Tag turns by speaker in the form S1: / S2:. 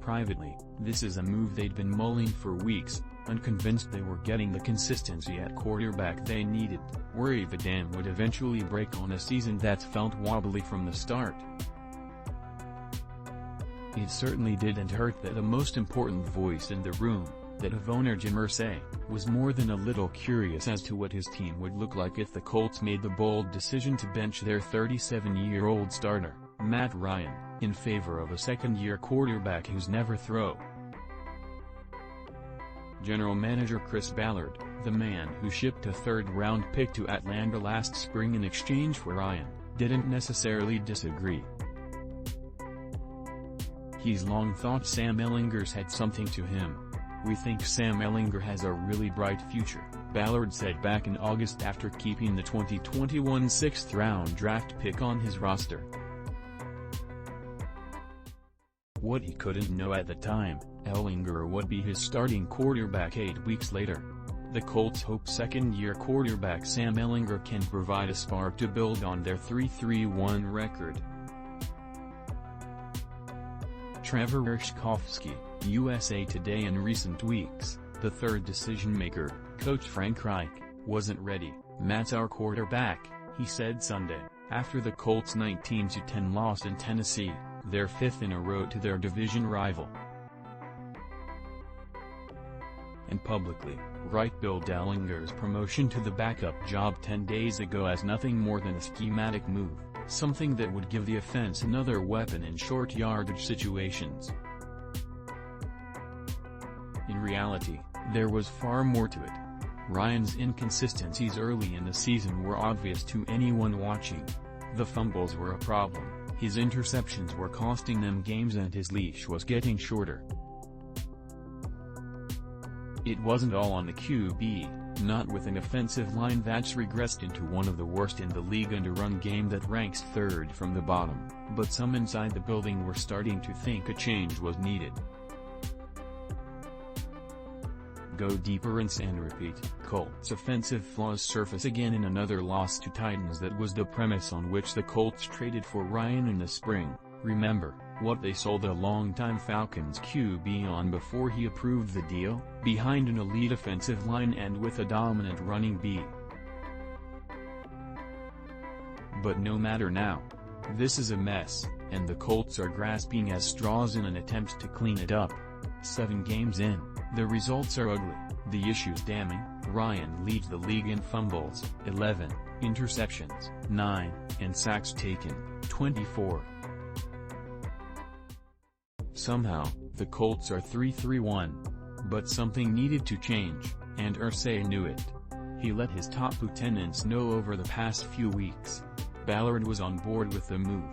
S1: privately, this is a move they'd been mulling for weeks, unconvinced they were getting the consistency at quarterback they needed, worried the dam would eventually break on a season that felt wobbly from the start. It certainly didn't hurt that the most important voice in the room, that of owner Jim Irsay, was more than a little curious as to what his team would look like if the Colts made the bold decision to bench their 37-year-old starter, Matt Ryan, in favor of a second-year quarterback who's never thrown. General Manager Chris Ballard, the man who shipped a third-round pick to Atlanta last spring in exchange for Ryan, didn't necessarily disagree. He's long thought Sam Ehlinger's had something to him. "We think Sam Ehlinger has a really bright future," Ballard said back in August after keeping the 2021 6th-round draft pick on his roster. What he couldn't know at the time, Ehlinger would be his starting quarterback 8 weeks later. The Colts hope second-year quarterback Sam Ehlinger can provide a spark to build on their 3-3-1 record. Trevor Ruszkowski, USA Today. In recent weeks, the third decision-maker, coach Frank Reich, wasn't ready. "Matt's our quarterback," he said Sunday, after the Colts' 19-10 loss in Tennessee, their fifth in a row to their division rival. And publicly, Reich billed Ehlinger's promotion to the backup job 10 days ago as nothing more than a schematic move, something that would give the offense another weapon in short-yardage situations. In reality, there was far more to it. Ryan's inconsistencies early in the season were obvious to anyone watching. The fumbles were a problem, his interceptions were costing them games, and his leash was getting shorter. It wasn't all on the QB, not with an offensive line that's regressed into one of the worst in the league and a run game that ranks third from the bottom, but some inside the building were starting to think a change was needed. Go DEEPERRinse and repeat. Colts offensive flaws surface again in another loss to Titans. That was the premise on which the Colts traded for Ryan in the spring. Remember, what they sold the longtime Falcons QB on before he approved the deal? Behind an elite offensive line and with a dominant running B. But no matter now. This is a mess, and the Colts are grasping at straws in an attempt to clean it up. 7 games in, the results are ugly, the issues damning. Ryan leads the league in fumbles, 11, interceptions, 9, and sacks taken, 24. Somehow, the Colts are 3-3-1. But something needed to change, and Irsay knew it. He let his top lieutenants know over the past few weeks. Ballard was on board with the move,